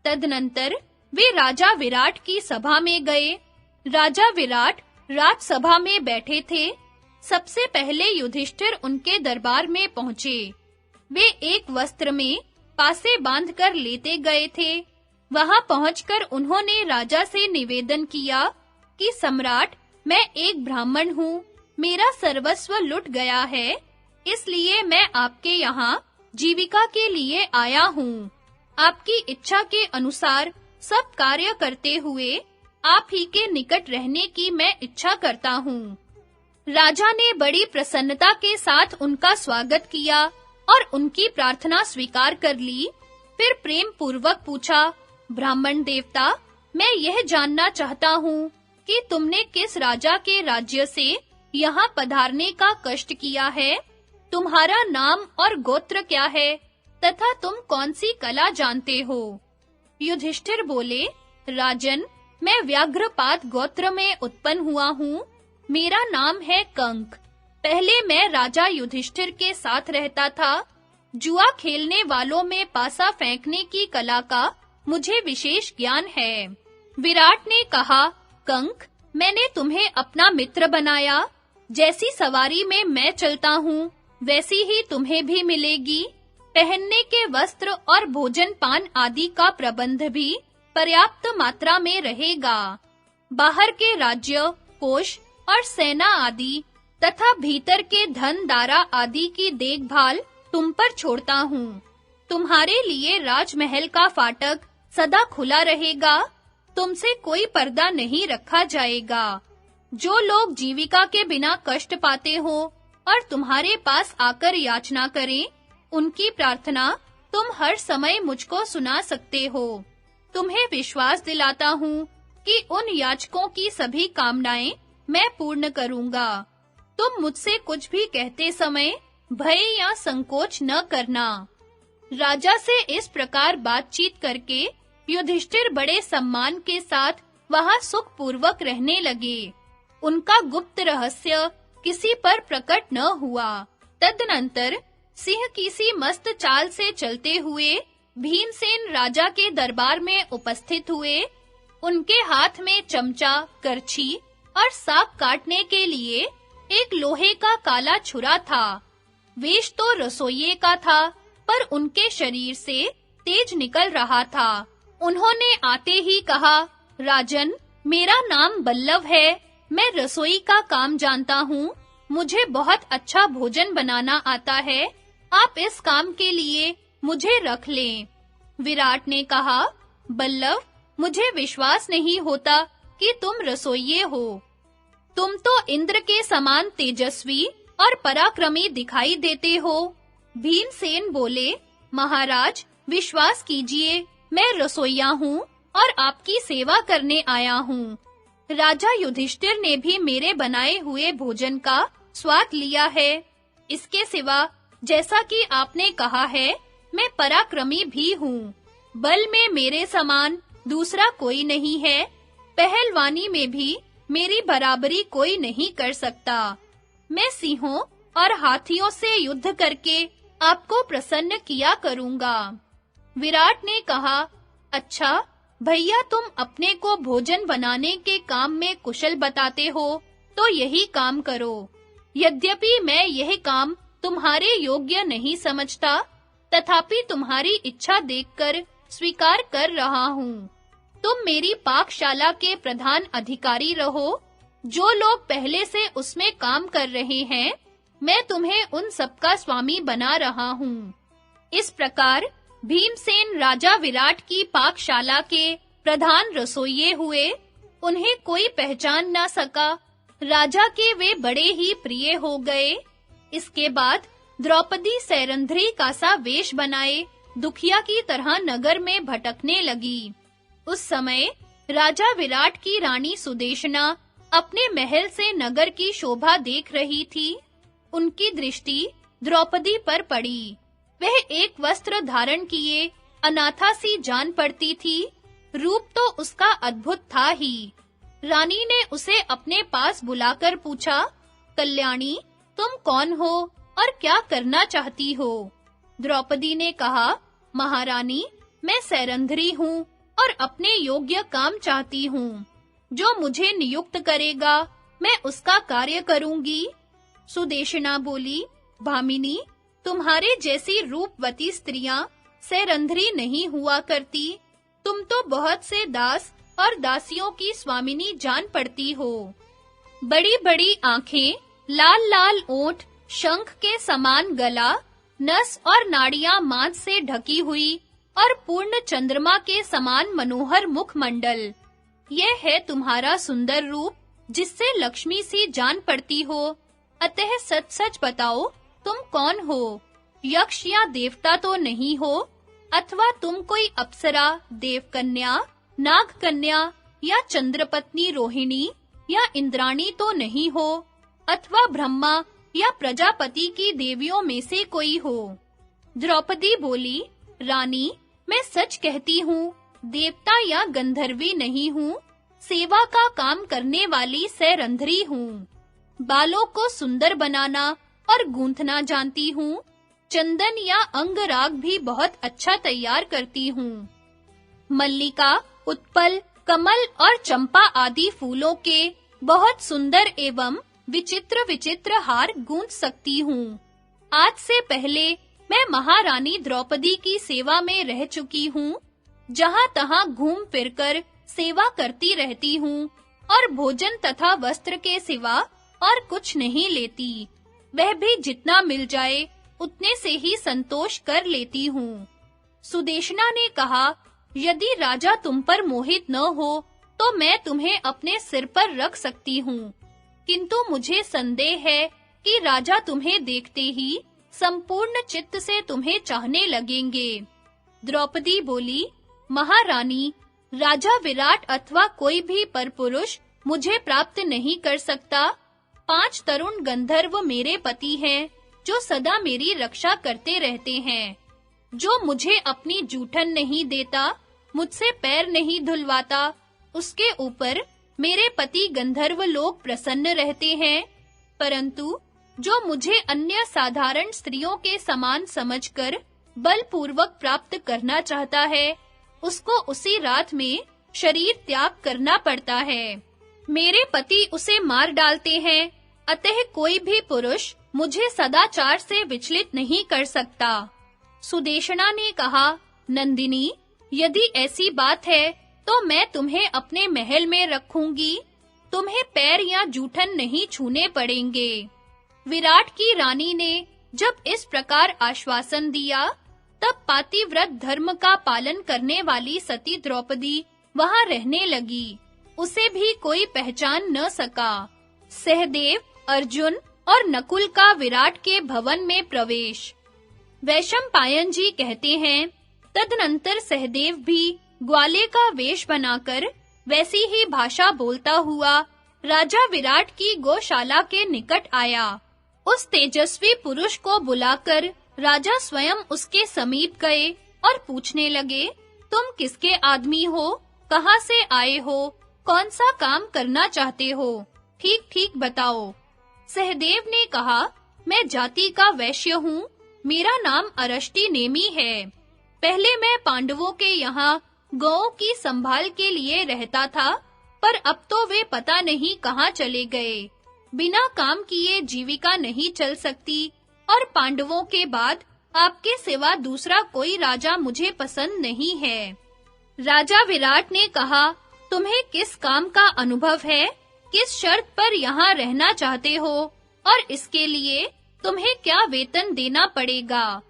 तदनंतर वे राजा विराट की सभा में गए। राजा विराट राजसभा में बैठे थे। सबसे पहले युधिष्ठिर उनके दरबार में पहुंचे। वे एक वस्त्र में पासे बांधकर लेते गए थे। वहां पहुंचकर उन्होंने राजा से निवेदन किया कि सम्राट, मैं एक ब्राह्मण हूँ, मेरा सर्वस्व लुट गया है, इसलिए मैं आपके यहाँ जीविका के लिए आया हूँ। आपकी इच्छा के अनुसार सब कार्य करते हुए आप ही के निकट रहने की मैं इच्छा करता हूँ। राजा ने बड़ी प्रसन्नता के साथ उनका स्वागत किया और उनकी प्रार्थना स्वीकार कर ली। फिर प्रेम पूर्वक पूछा, ब्राह्मण देवता, मैं यह जानना चाहता हूँ कि तुमने किस राजा के राज्य से यहाँ पधारने का कष्ट किया है? तुम्हारा नाम और गोत्र क्या है तथा तुम कौन सी कला जानते हो? युधिष्ठिर बोले, राजन, मैं व्याघ्रपात गोत्र में उत्पन्न हुआ हूँ। मेरा नाम है कंक। पहले मैं राजा युधिष्ठिर के साथ रहता था। जुआ खेलने वालों में पासा फेंकने की कला का मुझे विशेष ज्ञान है। विराट ने कहा, कंक, मैंने तुम्हें अपना मित्र बनाया। जैसी सवारी में मैं चलता हूँ, वैसी ही तुम्हें भी मिलेगी। पहनने के वस्त्र और भोजन पान आदि का प्रबंध भी पर्याप्त मात्रा में रहेगा। बाहर के राज्य, कोष और सेना आदि तथा भीतर के धन दारा आदि की देखभाल तुम पर छोड़ता हूँ। तुम्हारे लिए राजमहल का फाटक सदा खुला रहेगा। तुमसे कोई पर्दा नहीं रखा जाएगा। जो लोग जीविका के बिना कष्ट पाते हो और तुम्हारे पास आकर याचना करें, उनकी प्रार्थना तुम हर समय मुझको सुना सकते हो। तुम्हें विश्वास दिलाता हूँ कि उन याचकों की सभी कामनाएं मैं पूर्ण करूँगा। तुम मुझसे कुछ भी कहते समय भय या संकोच न करना। राजा से इस प्रकार बातचीत करके युधिष्ठिर बड़े सम्मान के साथ वहां सुखपूर्वक रहने लगे। उनका गुप्त रहस्य किसी पर प्रकट न हुआ। तदनंतर सिंह किसी मस्त चाल से चलते हुए भीमसेन राजा के दरबार में उपस्थित हुए। उनके हाथ में चमचा, करछी और साग काटने के लिए एक लोहे का काला छुरा था। वेश तो रसोइये का था, पर उनके शरीर से तेज निकल रहा था। उन्होंने आते ही कहा, राजन, मेरा नाम बल्लव है। मैं रसोई का काम जानता हूँ। मुझे बहुत अच्छा भोजन बनाना आता है। आप इस काम के लिए मुझे रख लें। विराट ने कहा, बल्लव, मुझे विश्वास नहीं होता कि तुम रसोइये हो। तुम तो इंद्र के समान तेजस्वी और पराक्रमी दिखाई देते हो। भीमसेन बोले, महाराज, विश्वास कीजिए, मैं रसोइया हूँ और आपकी सेवा करने आया हूँ। राजा युधिष्ठिर ने भी मेरे बनाए हुए भोजन का स्वाद लिया है। इसके सिवा, जैसा कि आपने कहा है, मैं पराक्रमी भी हूँ। बल में मेरे समान दूसरा कोई नहीं है। पहलवानी में भी मेरी बराबरी कोई नहीं कर सकता। मैं सिंहों और हाथियों से युद्ध करके आपको प्रसन्न किया करूँगा। विराट ने कहा, अच्छा, भैया तुम अपने को भोजन बनाने के काम में कुशल बताते हो, तो यही काम करो। यद्यपि मैं यह काम तुम्हारे योग्य नहीं समझता, तथापि तुम्हारी इच्छा देखकर स्वीकार कर रहा हूँ। तुम मेरी पाकशाला के प्रधान अधिकारी रहो। जो लोग पहले से उसमें काम कर रहे हैं, मैं तुम्हें उन सबका स्वामी बना रहा हूँ। इस प्रकार भीमसेन राजा विराट की पाकशाला के प्रधान रसोइये हुए। उन्हें कोई पहचान ना सका। राजा के वे बड़े ही प्रिय हो गए। इसके बाद द्रौपदी सैरंध्री का सा वेश बनाए दुखिया की तरह नगर में भटकने लगी। उस समय राजा विराट की रानी सुदेशना अपने महल से नगर की शोभा देख रही थी। उनकी दृष्टि द्रौपदी पर पड़ी। वह एक वस्त्र धारण किए अनाथा सी जान पड़ती थी। रूप तो उसका अद्भुत था ही। रानी ने उसे अपने पास बुलाकर पूछा, कल्याणी, तुम कौन हो और क्या करना चाहती हो? द्रौपदी ने कहा, महारानी, मैं सैरंध्री हूँ और अपने योग्य काम चाहती हूँ। जो मुझे नियुक्त करेगा, मैं उसका कार्य करूँगी। सुदेशना बोली, भामिनी, तुम्हारे जैसी रूपवती स्त्रियां सैरंध्री नहीं हुआ करती। तुम तो बहुत से दास और दासियों की स्वामिनी जान पड़ती हो। बड़ी-बड़ी आंखें, लाल-लाल ओंठ, शंख के समान गला, नस और नाड़ियां मांस से ढकी हुई और पूर्ण चंद्रमा के समान मनोहर मुखमंडल। यह है तुम्हारा सुंदर रूप, जिससे लक्ष्मी सी जान पड़ती हो। अतः सच-सच बताओ, तुम कौन हो? यक्ष या देवता तो नहीं हो, अथवा तुम कोई अप्सरा, देवकन्या, नागकन्या या चंद्रपत्नी रोहिणी या इंद्राणी तो नहीं हो, अथवा ब्रह्मा या प्रजापति की देवियों में से कोई हो। द्रौपदी बोली, रानी, मैं सच कहती हूँ, देवता या गंधर्वी नहीं हूँ, सेवा का काम करने वाली सैरंध्री हूँ। बालों को सुंदर बनाना और गूंथना जानती हूँ। चंदन या अंगराग भी बहुत अच्छा तैयार करती हूँ। मल्लिका, उत्पल, कमल और चंपा आदि फूलों के बहुत सुंदर एवं विचित्र हार गूंथ सकती हूँ। आज से पहले मैं महारानी द्रौपदी की सेवा में रह चुकी हूँ। जहाँ-तहाँ घूम फिरकर सेवा करती रहती हूँ और भोजन तथा वस्त्र के सिवा और कुछ नहीं लेती। वह भी जितना मिल जाए उतने से ही संतोष कर लेती हूँ। सुदेशना ने कहा, यदि राजा तुम पर मोहित न हो, तो मैं तुम्हें अपने सिर पर रख सकती हूँ। किंतु मुझे संदेह है कि राजा तुम्हें देखते ही संपूर्ण चित्त से तुम्हें चाहने लगेंगे। द्रौपदी बोली, महारानी, राजा विराट अथवा कोई भी परपुरुष मुझे प्राप्त नहीं कर सकता। 5 तरुण गंधर्व मेरे पति हैं, जो सदा मेरी रक्षा करते रहते हैं। जो मुझे अपनी जूठन नहीं देता, मुझसे पैर नहीं धुलवाता, उसके ऊपर मेरे पति गंधर्व लोग प्रसन्न रहते हैं। परंतु जो मुझे अन्य साधारण स्त्रियों के समान समझकर बलपूर्वक प्राप्त करना चाहता है, उसको उसी रात में शरीर त्याग करना पड़ता है। मेरे पति उसे मार डालते हैं, अतः कोई भी पुरुष मुझे सदाचार से विचलित नहीं कर सकता। सुदेशना ने कहा, नंदिनी, यदि ऐसी बात है तो मैं तुम्हें अपने महल में रखूंगी। तुम्हें पैर या जूठन नहीं छूने पड़ेंगे। विराट की रानी ने जब इस प्रकार आश्वासन दिया, तब पातिव्रत धर्म का पालन करने वाली सती द्रौपदी वहां रहने लगी। उसे भी कोई पहचान न सका। सहदेव, अर्जुन और नकुल का विराट के भवन में प्रवेश। वैशंपायन जी कहते हैं, तदनंतर सहदेव भी ग्वाले का वेश बनाकर वैसी ही भाषा बोलता हुआ राजा विराट की गौशाला के निकट आया। उस तेजस्वी पुरुष को बुलाकर राजा स्वयं उसके समीप गए और पूछने लगे, तुम किसके आदमी हो? कहाँ से आए हो? कौन सा काम करना चाहते हो? ठीक-ठीक बताओ। सहदेव ने कहा, मैं जाति का वैश्य हूँ। मेरा नाम अरष्टि नेमी है। पहले मैं पांडवों के यहाँ गौओं की संभाल के लिए रहता था, पर अब तो वे पता नहीं कहाँ चले गए। बिना काम किए जीविका नहीं चल सकती और पांडवों के बाद आपके सिवा दूसरा कोई राजा मुझे पसंद नहीं है। राजा विराट ने कहा, तुम्हें किस काम का अनुभव है? किस शर्त पर यहाँ रहना चाहते हो और इसके लिए तुम्हें क्या वेतन देना पड़ेगा?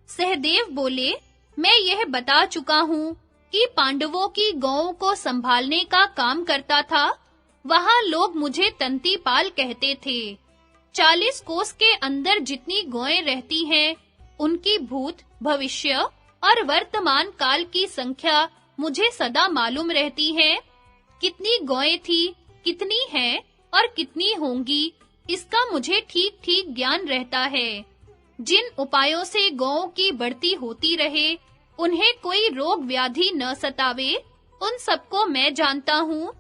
सहदेव बोले, मैं यह बता चुका हूँ कि पांडवों की गौओं को संभालने का काम करता था। वहाँ लोग मुझे तंतीपाल कहते थे। 40 कोस के अंदर जितनी गौएं रहती हैं, उनकी भूत, भविष्य और वर्तमान काल की संख्या मुझे सदा मालूम रहती है। कितनी गौएं थी, कितनी हैं और कितनी होंगी, इसका मुझे ठीक-ठीक ज्ञान रहता है। जिन उपायों से गौओं की बढ़ती होती रहे, उन्हें कोई रोग व्याधि न सतावे, उन सबको मैं जानता हूँ।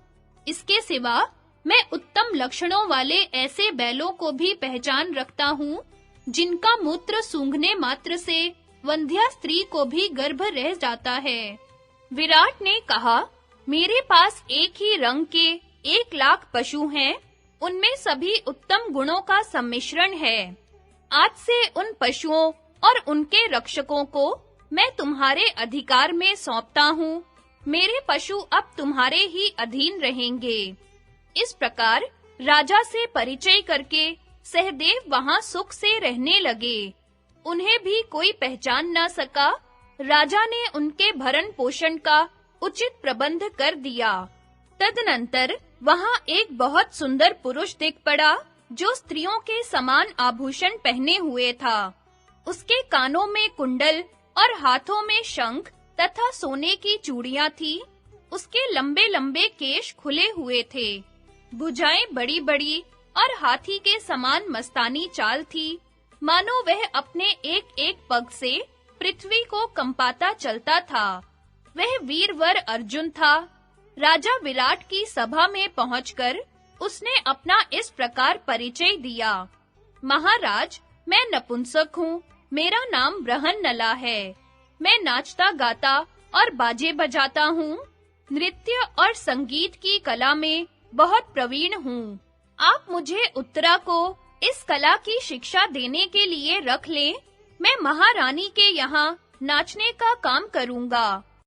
इसके सिवा मैं उत्तम लक्षणों वाले ऐसे बैलों को भी पहचान रखता हूँ, जिनका मूत्र सूंघने मात्र से वंध्या स्त्री को भी गर्भ रह जाता है। विराट ने कहा, मेरे पास एक ही रंग के 1,00,000 पशु हैं, उनमें सभी उत्तम गुणों का सम्मिश्रण है। आज से उन पशुओं और उनके रक्षकों को मैं तुम्हारे अधिकार में सौंपता हूँ। मेरे पशु अब तुम्हारे ही अधीन रहेंगे। इस प्रकार राजा से परिचय करके सहदेव वहां सुख से रहने लगे। उन्हें भी कोई पहचान न सका। राजा ने उनके भरण पोषण का उचित प्रबंध कर दिया। तदनंतर वहां एक बहुत सुंदर पुरुष दिख पड़ा, जो स्त्रियों के समान आभूषण पहने हुए था। उसके कानों में कुंडल और हाथों में शंख तथा सोने की चूड़ियां थी। उसके लंबे-लंबे केश खुले हुए थे, भुजाएं बड़ी-बड़ी और हाथी के समान मस्तानी चाल थी। मानो वह अपने एक-एक पग से पृथ्वी को कंपाता चलता था। वह वीरवर अर्जुन था। राजा विराट की सभा में पहुंचकर उसने अपना इस प्रकार परिचय दिया। महाराज, मैं नपुंसक हूँ। मेरा नाम बृहन्नला है। मैं नाचता गाता और बाजे बजाता हूँ। नृत्य और संगीत की कला में बहुत प्रवीण हूँ। आप मुझे उत्तरा को इस कला की शिक्षा देने के लिए रख लें। मैं महारानी के यहाँ नाचने का काम करूँगा।